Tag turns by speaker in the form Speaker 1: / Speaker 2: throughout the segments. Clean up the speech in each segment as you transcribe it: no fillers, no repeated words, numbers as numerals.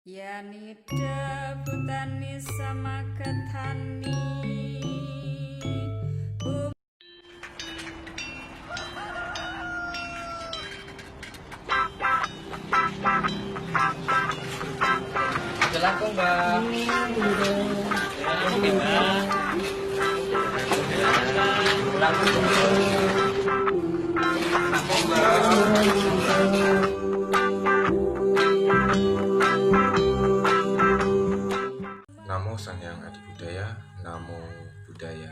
Speaker 1: Yani debutani sama ketani.
Speaker 2: Silakan Mbak. Oke Mbak.
Speaker 3: Namo Sang Hyang Adi Budaya, Namo Buddhaya.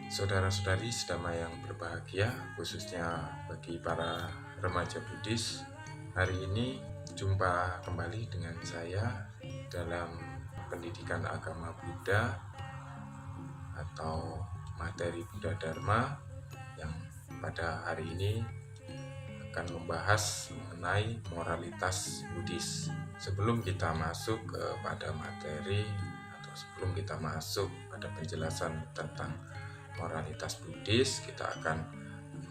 Speaker 3: Saudara-saudari sedama yang berbahagia, khususnya bagi para remaja Buddhis, hari ini jumpa kembali dengan saya dalam pendidikan agama Buddha atau materi Buddha Dharma yang pada hari ini akan membahas mengenai moralitas Buddhis. Sebelum kita masuk kepada materi atau sebelum kita masuk pada penjelasan tentang moralitas Buddhis, kita akan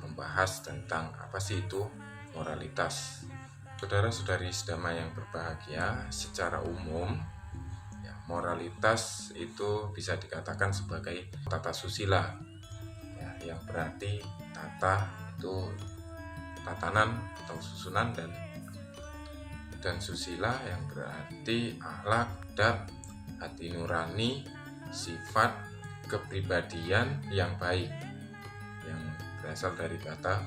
Speaker 3: membahas tentang apa sih itu moralitas. Saudara-saudari sedama yang berbahagia, secara umum moralitas itu bisa dikatakan sebagai tata susila, yang berarti tata itu tatanan atau susunan, dan susila yang berarti akhlak, adab, hati nurani, sifat, kepribadian yang baik, yang berasal dari kata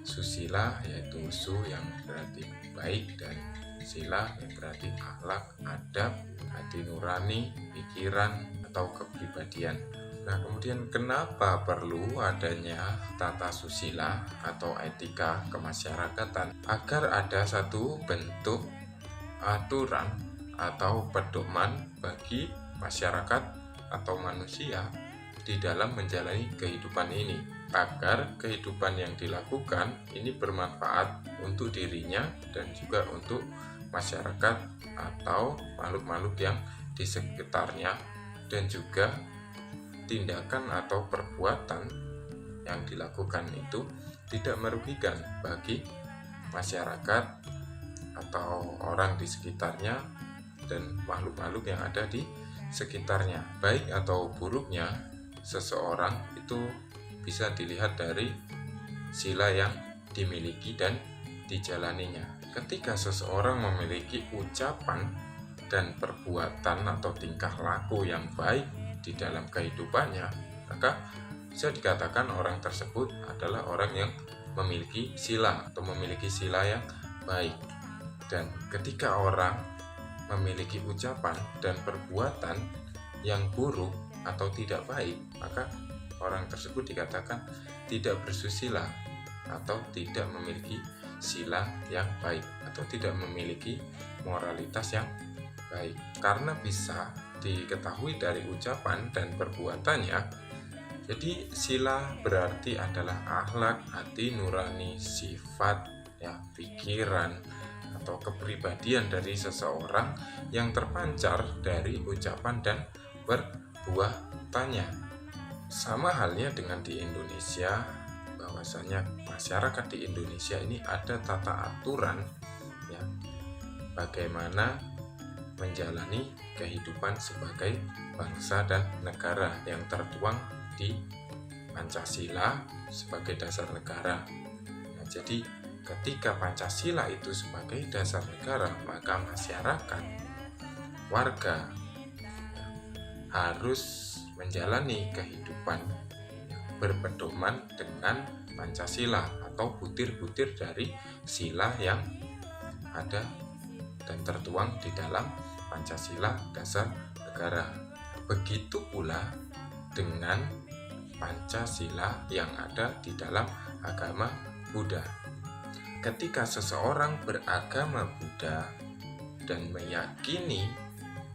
Speaker 3: susila, yaitu su yang berarti baik dan sila yang berarti akhlak, adab, hati nurani, pikiran atau kepribadian. Nah, kemudian kenapa perlu adanya tata susila atau etika kemasyarakatan? Agar ada satu bentuk aturan atau pedoman bagi masyarakat atau manusia di dalam menjalani kehidupan ini, agar kehidupan yang dilakukan ini bermanfaat untuk dirinya dan juga untuk masyarakat atau makhluk-makhluk yang di sekitarnya, dan juga tindakan atau perbuatan yang dilakukan itu tidak merugikan bagi masyarakat atau orang di sekitarnya dan makhluk-makhluk yang ada di sekitarnya. Baik atau buruknya seseorang itu bisa dilihat dari sila yang dimiliki dan dijalaninya. Ketika seseorang memiliki ucapan dan perbuatan atau tingkah laku yang baik di dalam kehidupannya, maka bisa dikatakan orang tersebut adalah orang yang memiliki sila atau memiliki sila yang baik. Dan ketika orang memiliki ucapan dan perbuatan yang buruk atau tidak baik, maka orang tersebut dikatakan tidak bersusila atau tidak memiliki sila yang baik atau tidak memiliki moralitas yang baik. Karena bisa diketahui dari ucapan dan perbuatannya, jadi sila berarti adalah akhlak, hati nurani, sifat, pikiran atau kepribadian dari seseorang yang terpancar dari ucapan dan perbuatannya. Sama halnya dengan di Indonesia, bahwasanya masyarakat di Indonesia ini ada tata aturan bagaimana menjalani kehidupan sebagai bangsa dan negara yang tertuang di Pancasila sebagai dasar negara. Nah, jadi ketika Pancasila itu sebagai dasar negara, maka masyarakat, warga harus menjalani kehidupan berpedoman dengan Pancasila atau butir-butir dari sila yang ada dan tertuang di dalam Pancasila dasar negara. Begitu pula dengan Pancasila yang ada di dalam agama Buddha. Ketika seseorang beragama Buddha dan meyakini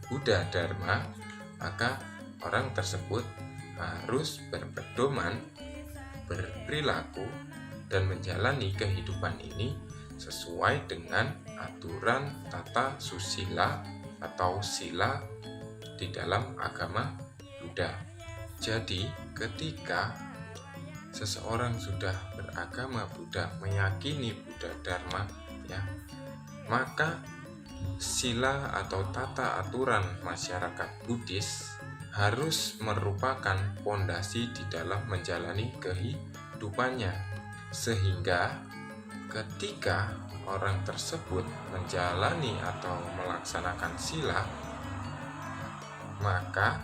Speaker 3: Buddha Dharma, maka orang tersebut harus berpedoman, berperilaku, dan menjalani kehidupan ini sesuai dengan aturan tata susila atau sila di dalam agama Buddha. Jadi ketika seseorang sudah beragama Buddha, meyakini Buddha Dharma, maka sila atau tata aturan masyarakat Buddhis harus merupakan pondasi di dalam menjalani kehidupannya, sehingga ketika orang tersebut menjalani atau melaksanakan sila, maka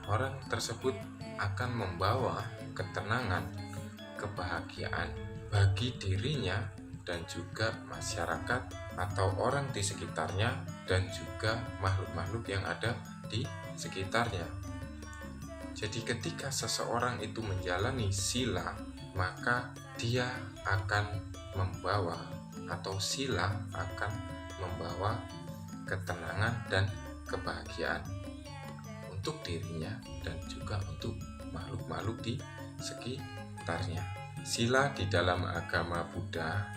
Speaker 3: orang tersebut akan membawa ketenangan, kebahagiaan bagi dirinya dan juga masyarakat atau orang di sekitarnya dan juga makhluk-makhluk yang ada di sekitarnya. Jadi ketika seseorang itu menjalani sila, maka dia akan membawa atau sila akan membawa ketenangan dan kebahagiaan untuk dirinya dan juga untuk makhluk-makhluk di sekitarnya. Sila di dalam agama Buddha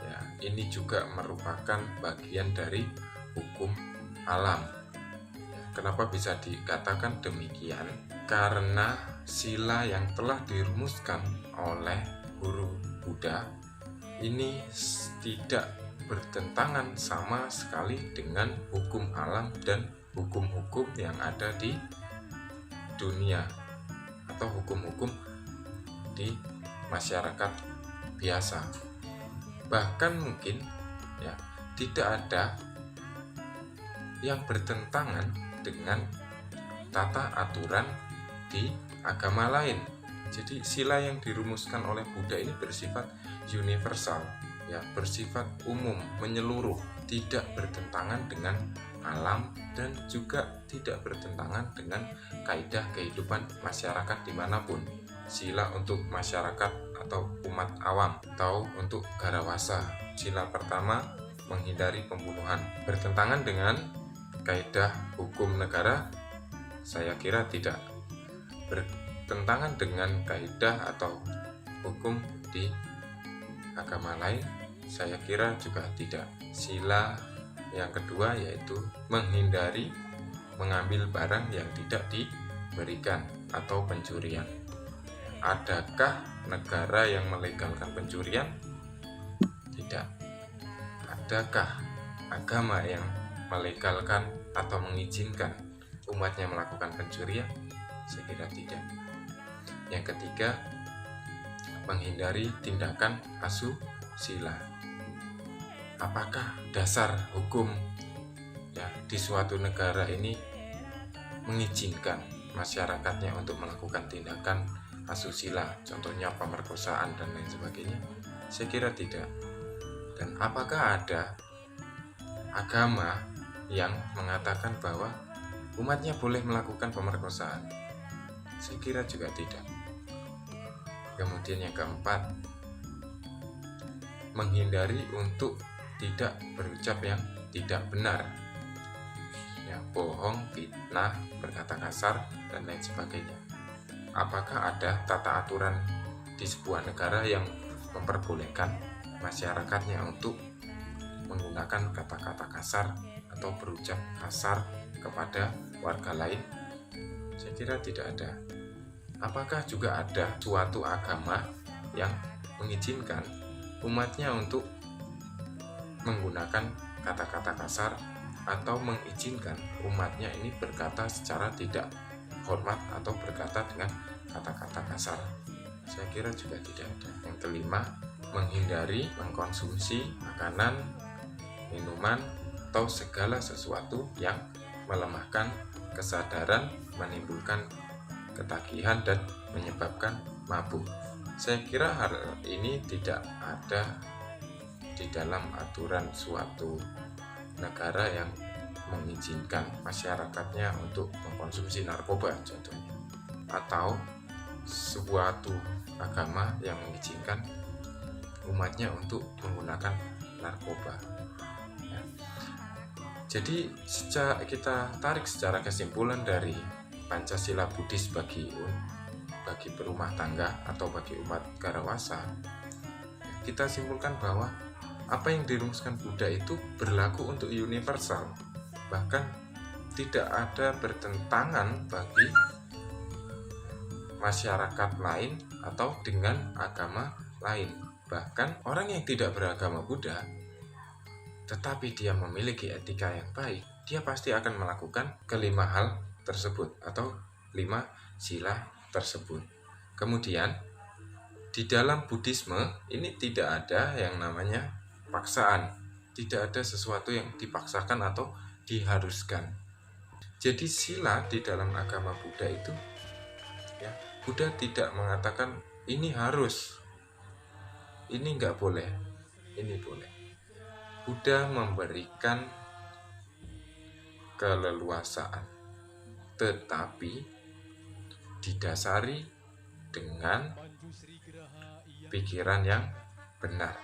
Speaker 3: ya, ini juga merupakan bagian dari hukum alam. Kenapa bisa dikatakan demikian? Karena sila yang telah dirumuskan oleh guru Buddha ini tidak bertentangan sama sekali dengan hukum alam dan hukum-hukum yang ada di dunia atau hukum-hukum di masyarakat biasa. Bahkan mungkin ya tidak ada yang bertentangan dengan tata aturan di agama lain. Jadi sila yang dirumuskan oleh Buddha ini bersifat universal, ya, bersifat umum, menyeluruh, tidak bertentangan dengan alam dan juga tidak bertentangan dengan kaidah kehidupan masyarakat dimanapun. Sila untuk masyarakat atau umat awam atau untuk garawasa. Sila pertama, menghindari pembunuhan. Bertentangan dengan kaidah hukum negara? Saya kira tidak. Bertentangan dengan kaidah atau hukum di agama lain? Saya kira juga tidak. Sila yang kedua yaitu menghindari mengambil barang yang tidak diberikan atau pencurian. Adakah negara yang melegalkan pencurian? Tidak. Adakah agama yang melegalkan atau mengizinkan umatnya melakukan pencurian? Saya kira tidak. Yang ketiga, menghindari tindakan asusila. Apakah dasar hukum ya di suatu negara ini mengizinkan masyarakatnya untuk melakukan tindakan asusila, contohnya pemerkosaan dan lain sebagainya? Saya kira tidak. Dan apakah ada agama yang mengatakan bahwa umatnya boleh melakukan pemerkosaan? Saya kira juga tidak. Kemudian yang keempat, menghindari untuk tidak berucap yang tidak benar, ya, bohong, fitnah, berkata kasar, dan lain sebagainya. Apakah ada tata aturan di sebuah negara yang memperbolehkan masyarakatnya untuk menggunakan kata-kata kasar atau berucap kasar kepada warga lain? Saya kira tidak ada. Apakah juga ada suatu agama yang mengizinkan umatnya untuk menggunakan kata-kata kasar atau mengizinkan umatnya ini berkata secara tidak hormat atau berkata dengan kata-kata kasar? Saya kira juga tidak ada. Yang kelima, menghindari mengkonsumsi makanan, minuman, atau segala sesuatu yang melemahkan kesadaran, menimbulkan ketagihan dan menyebabkan mabuk. Saya kira hal ini tidak ada di dalam aturan suatu negara yang mengizinkan masyarakatnya untuk mengkonsumsi narkoba contohnya, atau suatu agama yang mengizinkan umatnya untuk menggunakan narkoba. Ya. Jadi kita tarik secara kesimpulan dari Pancasila Buddhis bagi berumah tangga atau bagi umat garawasa, kita simpulkan bahwa apa yang dirumuskan Buddha itu berlaku untuk universal, bahkan tidak ada bertentangan bagi masyarakat lain atau dengan agama lain. Bahkan orang yang tidak beragama Buddha tetapi dia memiliki etika yang baik, dia pasti akan melakukan kelima hal tersebut atau 5 sila tersebut. Kemudian di dalam Buddhisme ini tidak ada yang namanya paksaan, tidak ada sesuatu yang dipaksakan atau diharuskan. Jadi sila di dalam agama Buddha itu, ya, Buddha tidak mengatakan ini harus, ini nggak boleh, ini boleh. Buddha memberikan keleluasaan, tetapi didasari dengan pikiran yang benar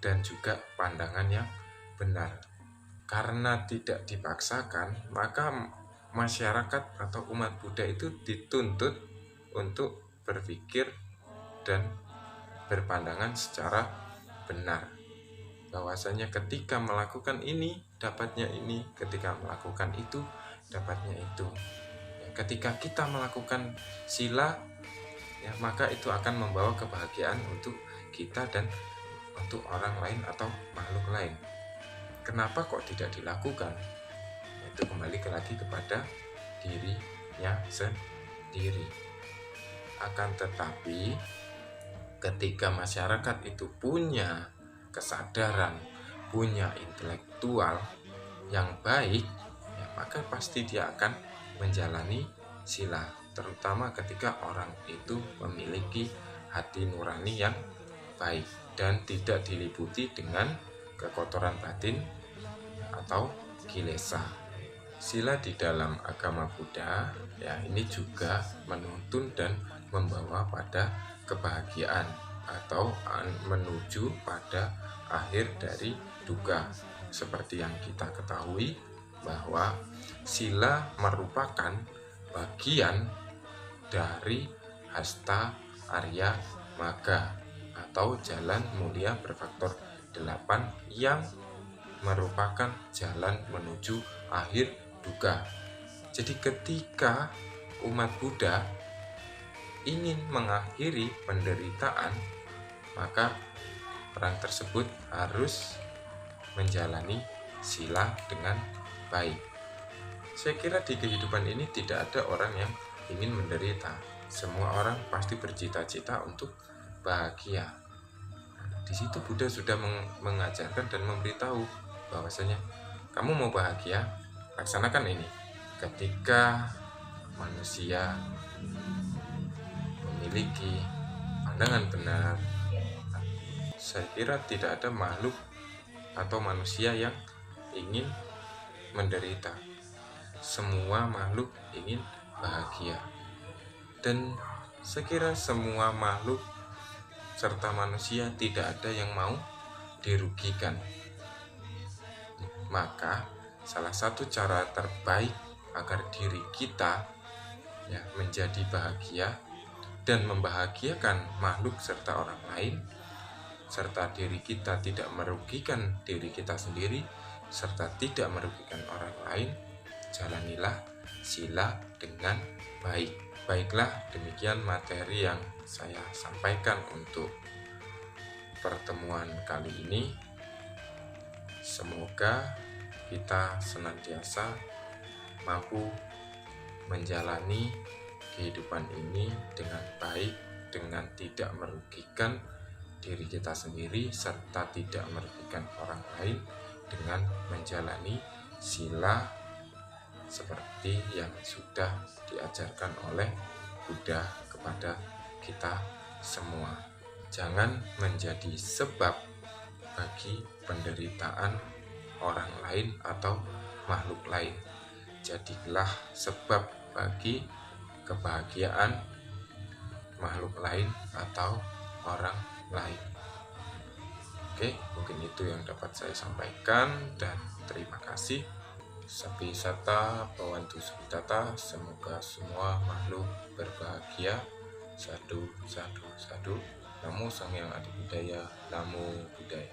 Speaker 3: dan juga pandangan yang benar. Karena tidak dipaksakan, maka masyarakat atau umat Buddha itu dituntut untuk berpikir dan berpandangan secara benar, bahwasanya ketika melakukan ini dapatnya ini, ketika melakukan itu dapatnya itu. Ketika kita melakukan sila, ya, maka itu akan membawa kebahagiaan untuk kita dan untuk orang lain atau makhluk lain. Kenapa kok tidak dilakukan? Itu kembali lagi kepada dirinya sendiri. Akan tetapi ketika masyarakat itu punya kesadaran, punya intelektual yang baik, ya, maka pasti dia akan menjalani sila, terutama ketika orang itu memiliki hati nurani yang baik dan tidak diliputi dengan kekotoran batin atau kilesa. Sila di dalam agama Buddha, ya, ini juga menuntun dan membawa pada kebahagiaan atau menuju pada akhir dari duka. Seperti yang kita ketahui bahwa sila merupakan bagian dari hasta Arya Magga atau jalan mulia berfaktor 8 yang merupakan jalan menuju akhir duka. Jadi ketika umat Buddha ingin mengakhiri penderitaan, maka orang tersebut harus menjalani sila dengan baik. Saya kira di kehidupan ini tidak ada orang yang ingin menderita. Semua orang pasti bercita-cita untuk bahagia. Di situ Buddha sudah mengajarkan dan memberitahu bahwasanya kamu mau bahagia, laksanakan ini. Ketika manusia memiliki pandangan benar, saya kira tidak ada makhluk atau manusia yang ingin menderita. Semua makhluk ingin bahagia. Dan saya kira semua makhluk serta manusia tidak ada yang mau dirugikan. Maka salah satu cara terbaik agar diri kita, ya, menjadi bahagia dan membahagiakan makhluk serta orang lain, serta diri kita tidak merugikan diri kita sendiri, serta tidak merugikan orang lain, jalanilah sila dengan baik. Baiklah, demikian materi yang saya sampaikan untuk pertemuan kali ini. Semoga kita senantiasa mampu menjalani kehidupan ini dengan baik, dengan tidak merugikan diri kita sendiri serta tidak merugikan orang lain, dengan menjalani sila seperti yang sudah diajarkan oleh Buddha kepada kita semua. Jangan menjadi sebab bagi penderitaan orang lain atau makhluk lain. Jadilah sebab bagi kebahagiaan makhluk lain atau orang lain. Oke, mungkin itu yang dapat saya sampaikan dan terima kasih. Sapi sata bawantu sukitata, semoga semua makhluk berbahagia. Sadu, sadu, sadu. Namo Sang Hyang Adi Budaya, Namo Buddhaya.